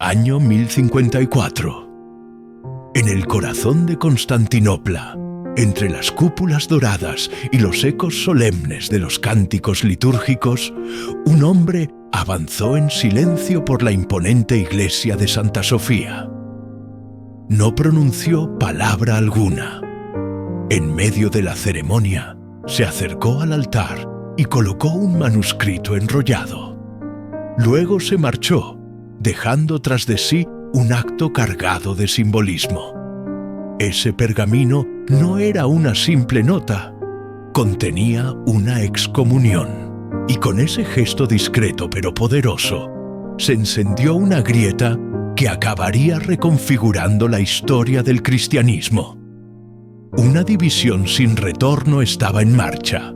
Año 1054. En el corazón de Constantinopla, entre las cúpulas doradas y los ecos solemnes de los cánticos litúrgicos, un hombre avanzó en silencio por la imponente iglesia de Santa Sofía. No pronunció palabra alguna. En medio de la ceremonia, se acercó al altar y colocó un manuscrito enrollado. Luego se marchó, dejando tras de sí un acto cargado de simbolismo. Ese pergamino no era una simple nota, contenía una excomunión, y con ese gesto discreto pero poderoso, se encendió una grieta que acabaría reconfigurando la historia del cristianismo. Una división sin retorno estaba en marcha.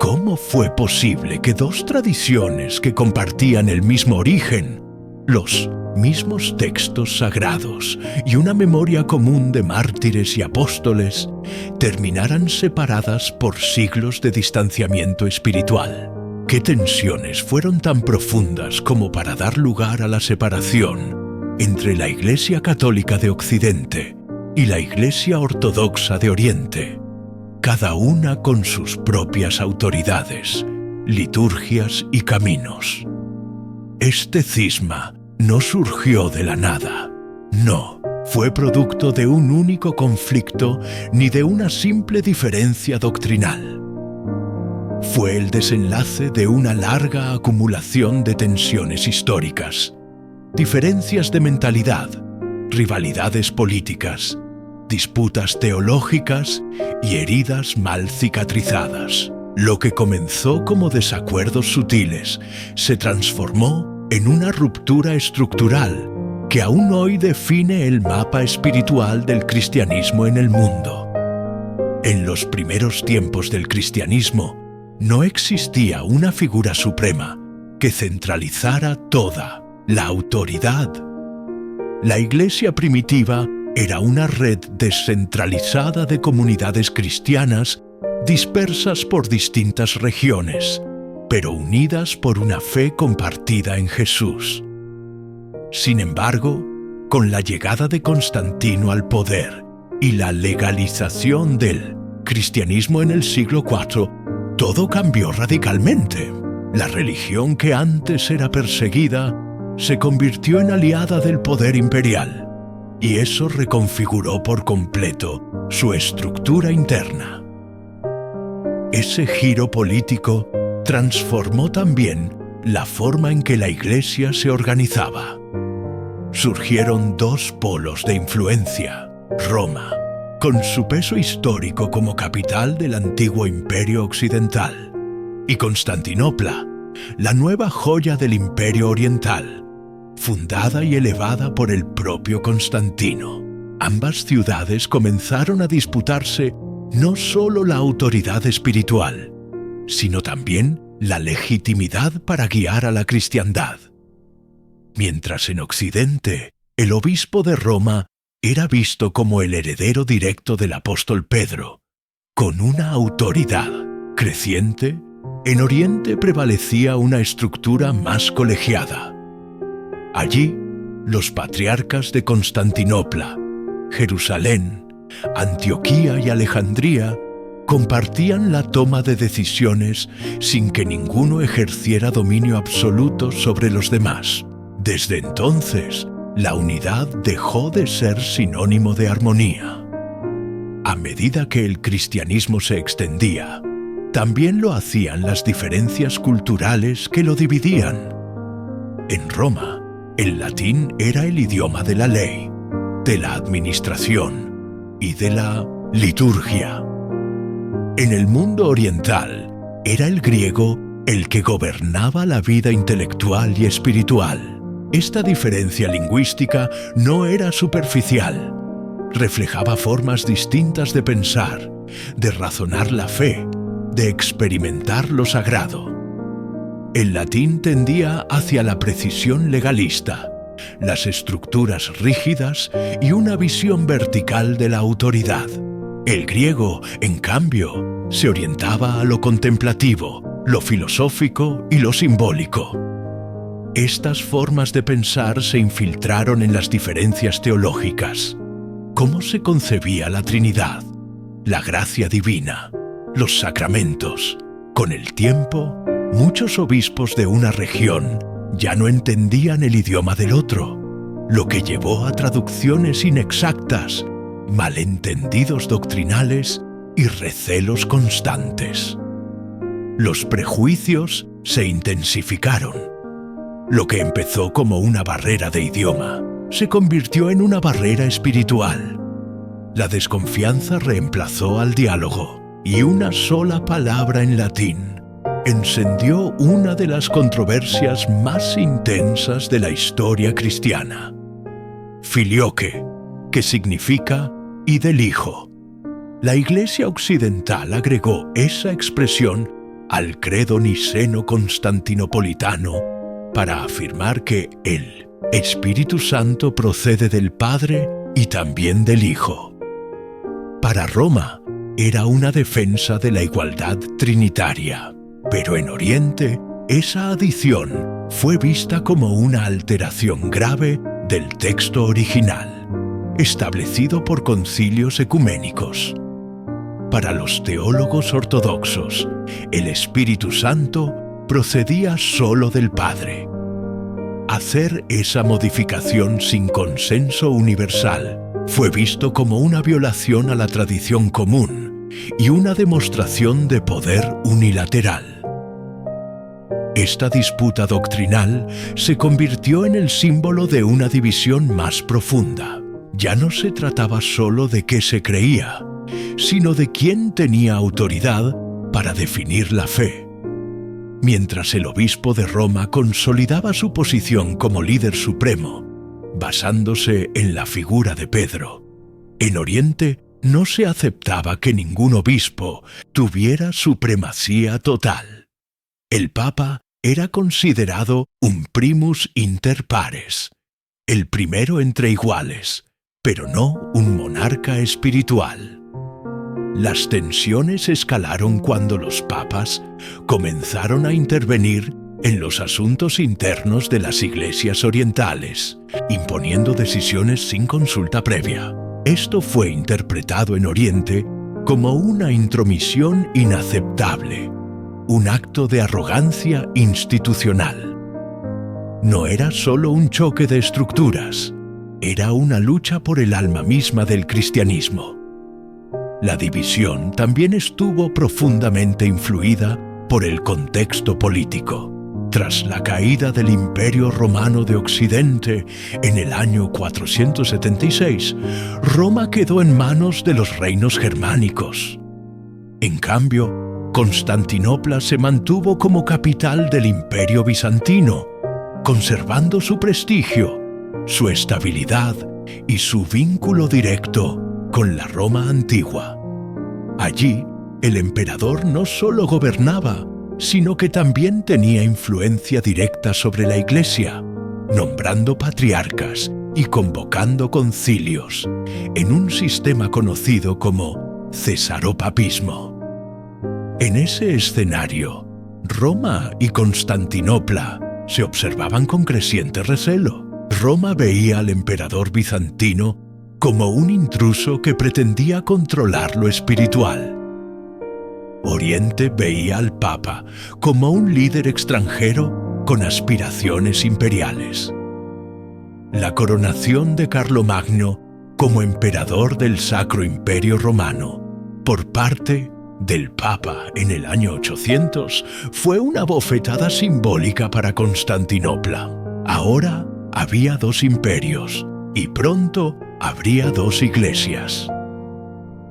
¿Cómo fue posible que dos tradiciones que compartían el mismo origen, los mismos textos sagrados y una memoria común de mártires y apóstoles, terminaran separadas por siglos de distanciamiento espiritual? ¿Qué tensiones fueron tan profundas como para dar lugar a la separación entre la Iglesia Católica de Occidente y la Iglesia Ortodoxa de Oriente, cada una con sus propias autoridades, liturgias y caminos? Este cisma no surgió de la nada. No, fue producto de un único conflicto ni de una simple diferencia doctrinal. Fue el desenlace de una larga acumulación de tensiones históricas, diferencias de mentalidad, rivalidades políticas, disputas teológicas y heridas mal cicatrizadas. Lo que comenzó como desacuerdos sutiles se transformó en una ruptura estructural que aún hoy define el mapa espiritual del cristianismo en el mundo. En los primeros tiempos del cristianismo, no existía una figura suprema que centralizara toda la autoridad. La Iglesia primitiva era una red descentralizada de comunidades cristianas dispersas por distintas regiones, pero unidas por una fe compartida en Jesús. Sin embargo, con la llegada de Constantino al poder y la legalización del cristianismo en el siglo IV, todo cambió radicalmente. La religión que antes era perseguida se convirtió en aliada del poder imperial, y eso reconfiguró por completo su estructura interna. Ese giro político transformó también la forma en que la Iglesia se organizaba. Surgieron dos polos de influencia: Roma, con su peso histórico como capital del antiguo Imperio Occidental, y Constantinopla, la nueva joya del Imperio Oriental, fundada y elevada por el propio Constantino. Ambas ciudades comenzaron a disputarse no solo la autoridad espiritual, sino también la legitimidad para guiar a la cristiandad. Mientras en Occidente, el obispo de Roma era visto como el heredero directo del apóstol Pedro, con una autoridad creciente, en Oriente prevalecía una estructura más colegiada. Allí, los patriarcas de Constantinopla, Jerusalén, Antioquía y Alejandría compartían la toma de decisiones sin que ninguno ejerciera dominio absoluto sobre los demás. Desde entonces, la unidad dejó de ser sinónimo de armonía. A medida que el cristianismo se extendía, también lo hacían las diferencias culturales que lo dividían. En Roma, el latín era el idioma de la ley, de la administración y de la liturgia. En el mundo oriental, era el griego el que gobernaba la vida intelectual y espiritual. Esta diferencia lingüística no era superficial. Reflejaba formas distintas de pensar, de razonar la fe, de experimentar lo sagrado. El latín tendía hacia la precisión legalista, las estructuras rígidas y una visión vertical de la autoridad. El griego, en cambio, se orientaba a lo contemplativo, lo filosófico y lo simbólico. Estas formas de pensar se infiltraron en las diferencias teológicas. ¿Cómo se concebía la Trinidad, la gracia divina, los sacramentos? Con el tiempo, muchos obispos de una región ya no entendían el idioma del otro, lo que llevó a traducciones inexactas, malentendidos doctrinales y recelos constantes. Los prejuicios se intensificaron. Lo que empezó como una barrera de idioma se convirtió en una barrera espiritual. La desconfianza reemplazó al diálogo y una sola palabra en latín encendió una de las controversias más intensas de la historia cristiana. Filioque, que significa «y del Hijo». La Iglesia occidental agregó esa expresión al credo niceno-constantinopolitano para afirmar que el Espíritu Santo procede del Padre y también del Hijo. Para Roma era una defensa de la igualdad trinitaria, pero en Oriente esa adición fue vista como una alteración grave del texto original, establecido por concilios ecuménicos. Para los teólogos ortodoxos, el Espíritu Santo procedía solo del Padre. Hacer esa modificación sin consenso universal fue visto como una violación a la tradición común y una demostración de poder unilateral. Esta disputa doctrinal se convirtió en el símbolo de una división más profunda. Ya no se trataba solo de qué se creía, sino de quién tenía autoridad para definir la fe. Mientras el obispo de Roma consolidaba su posición como líder supremo, basándose en la figura de Pedro, en Oriente no se aceptaba que ningún obispo tuviera supremacía total. El Papa era considerado un primus inter pares, el primero entre iguales, pero no un monarca espiritual. Las tensiones escalaron cuando los papas comenzaron a intervenir en los asuntos internos de las iglesias orientales, imponiendo decisiones sin consulta previa. Esto fue interpretado en Oriente como una intromisión inaceptable, un acto de arrogancia institucional. No era solo un choque de estructuras, era una lucha por el alma misma del cristianismo. La división también estuvo profundamente influida por el contexto político. Tras la caída del Imperio Romano de Occidente en el año 476, Roma quedó en manos de los reinos germánicos. En cambio, Constantinopla se mantuvo como capital del Imperio bizantino, conservando su prestigio, su estabilidad y su vínculo directo con la Roma antigua. Allí, el emperador no solo gobernaba, sino que también tenía influencia directa sobre la Iglesia, nombrando patriarcas y convocando concilios, en un sistema conocido como cesaropapismo. En ese escenario, Roma y Constantinopla se observaban con creciente recelo. Roma veía al emperador bizantino como un intruso que pretendía controlar lo espiritual. Oriente veía al Papa como un líder extranjero con aspiraciones imperiales. La coronación de Carlomagno como emperador del Sacro Imperio Romano por parte del Papa en el año 800 fue una bofetada simbólica para Constantinopla. Ahora había dos imperios y pronto habría dos iglesias.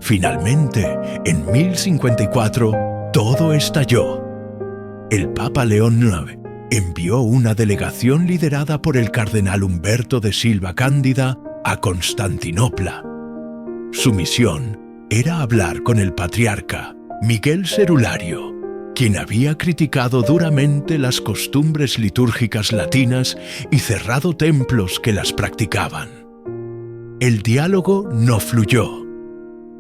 Finalmente, en 1054, todo estalló. El Papa León IX envió una delegación liderada por el cardenal Humberto de Silva Cándida a Constantinopla. Su misión era hablar con el patriarca Miguel Cerulario, quien había criticado duramente las costumbres litúrgicas latinas y cerrado templos que las practicaban. El diálogo no fluyó.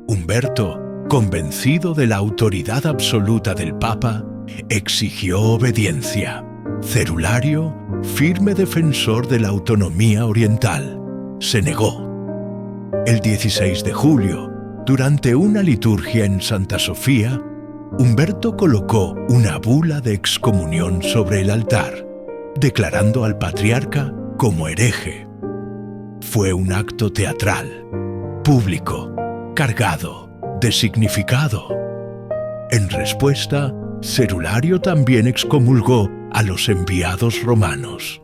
Humberto, convencido de la autoridad absoluta del Papa, exigió obediencia. Cerulario, firme defensor de la autonomía oriental, se negó. El 16 de julio, durante una liturgia en Santa Sofía, Humberto colocó una bula de excomunión sobre el altar, declarando al patriarca como hereje. Fue un acto teatral, público, cargado de significado. En respuesta, Cerulario también excomulgó a los enviados romanos.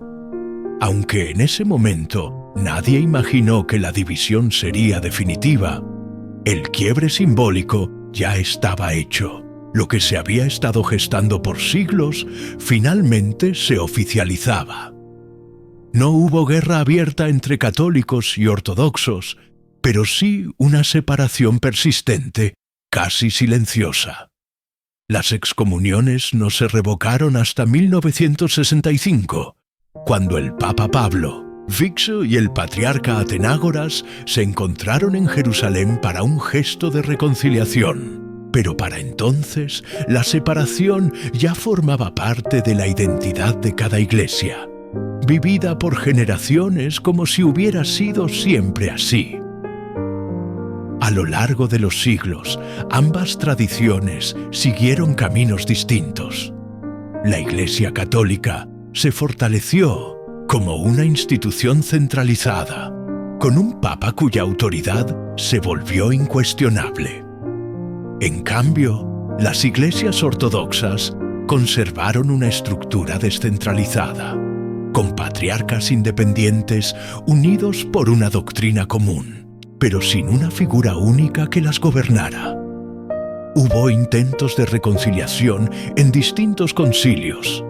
Aunque en ese momento nadie imaginó que la división sería definitiva, el quiebre simbólico ya estaba hecho. Lo que se había estado gestando por siglos finalmente se oficializaba. No hubo guerra abierta entre católicos y ortodoxos, pero sí una separación persistente, casi silenciosa. Las excomuniones no se revocaron hasta 1965, cuando el Papa Pablo, Vixo y el patriarca Atenágoras se encontraron en Jerusalén para un gesto de reconciliación. Pero para entonces, la separación ya formaba parte de la identidad de cada iglesia, vivida por generaciones como si hubiera sido siempre así. A lo largo de los siglos, ambas tradiciones siguieron caminos distintos. La Iglesia Católica se fortaleció como una institución centralizada, con un papa cuya autoridad se volvió incuestionable. En cambio, las iglesias ortodoxas conservaron una estructura descentralizada, con patriarcas independientes unidos por una doctrina común, pero sin una figura única que las gobernara. Hubo intentos de reconciliación en distintos concilios,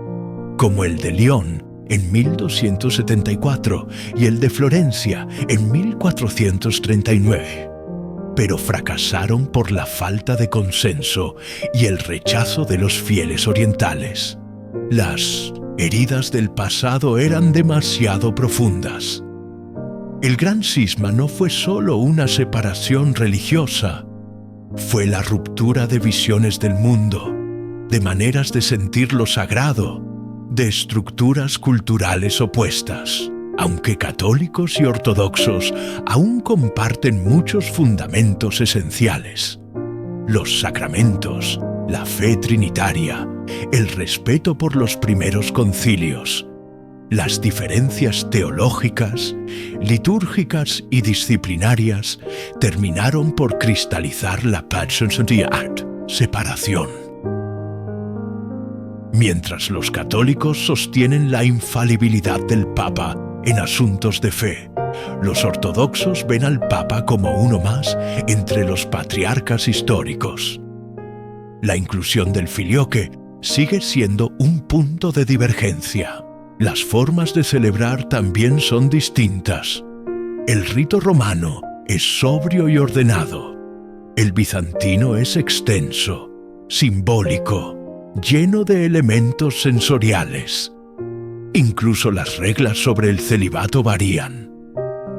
como el de León en 1274 y el de Florencia en 1439, pero fracasaron por la falta de consenso y el rechazo de los fieles orientales. Las heridas del pasado eran demasiado profundas. El gran cisma no fue solo una separación religiosa, fue la ruptura de visiones del mundo, de maneras de sentir lo sagrado, de estructuras culturales opuestas. Aunque católicos y ortodoxos aún comparten muchos fundamentos esenciales: los sacramentos, la fe trinitaria, el respeto por los primeros concilios. Las diferencias teológicas, litúrgicas y disciplinarias terminaron por cristalizar la separación. Mientras los católicos sostienen la infalibilidad del Papa en asuntos de fe, los ortodoxos ven al Papa como uno más entre los patriarcas históricos. La inclusión del filioque sigue siendo un punto de divergencia. Las formas de celebrar también son distintas. El rito romano es sobrio y ordenado. El bizantino es extenso, simbólico, lleno de elementos sensoriales. Incluso las reglas sobre el celibato varían.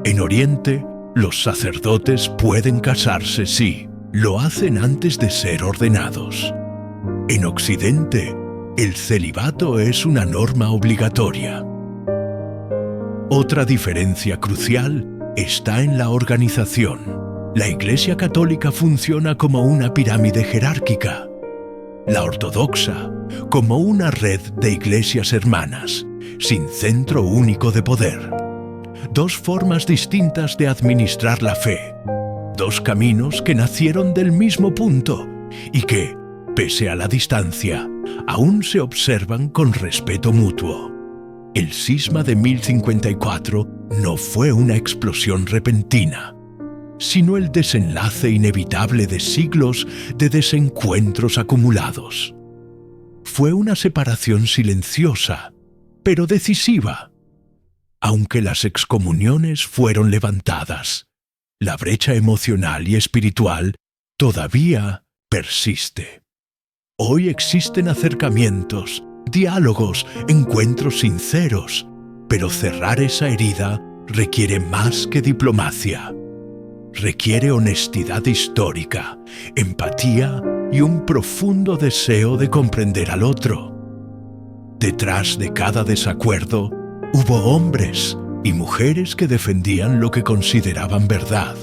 En Oriente, los sacerdotes pueden casarse, sí, lo hacen antes de ser ordenados. En Occidente, el celibato es una norma obligatoria. Otra diferencia crucial está en la organización. La Iglesia Católica funciona como una pirámide jerárquica, la ortodoxa como una red de iglesias hermanas, sin centro único de poder. Dos formas distintas de administrar la fe, dos caminos que nacieron del mismo punto y que, pese a la distancia, aún se observan con respeto mutuo. El cisma de 1054 no fue una explosión repentina, sino el desenlace inevitable de siglos de desencuentros acumulados. Fue una separación silenciosa, pero decisiva. Aunque las excomuniones fueron levantadas, la brecha emocional y espiritual todavía persiste. Hoy existen acercamientos, diálogos, encuentros sinceros, pero cerrar esa herida requiere más que diplomacia. Requiere honestidad histórica, empatía y un profundo deseo de comprender al otro. Detrás de cada desacuerdo, hubo hombres y mujeres que defendían lo que consideraban verdad,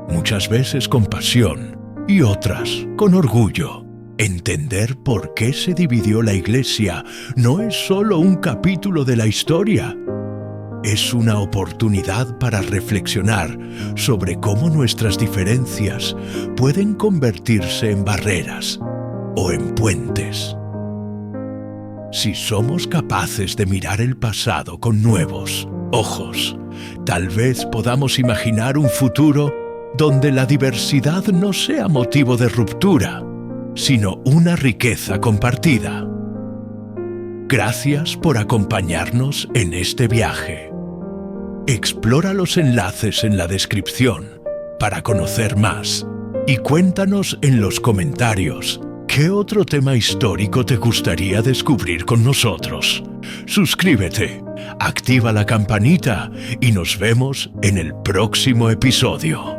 muchas veces con pasión y otras con orgullo. Entender por qué se dividió la Iglesia no es solo un capítulo de la historia. Es una oportunidad para reflexionar sobre cómo nuestras diferencias pueden convertirse en barreras o en puentes. Si somos capaces de mirar el pasado con nuevos ojos, tal vez podamos imaginar un futuro donde la diversidad no sea motivo de ruptura, sino una riqueza compartida. Gracias por acompañarnos en este viaje. Explora los enlaces en la descripción para conocer más y cuéntanos en los comentarios qué otro tema histórico te gustaría descubrir con nosotros. Suscríbete, activa la campanita y nos vemos en el próximo episodio.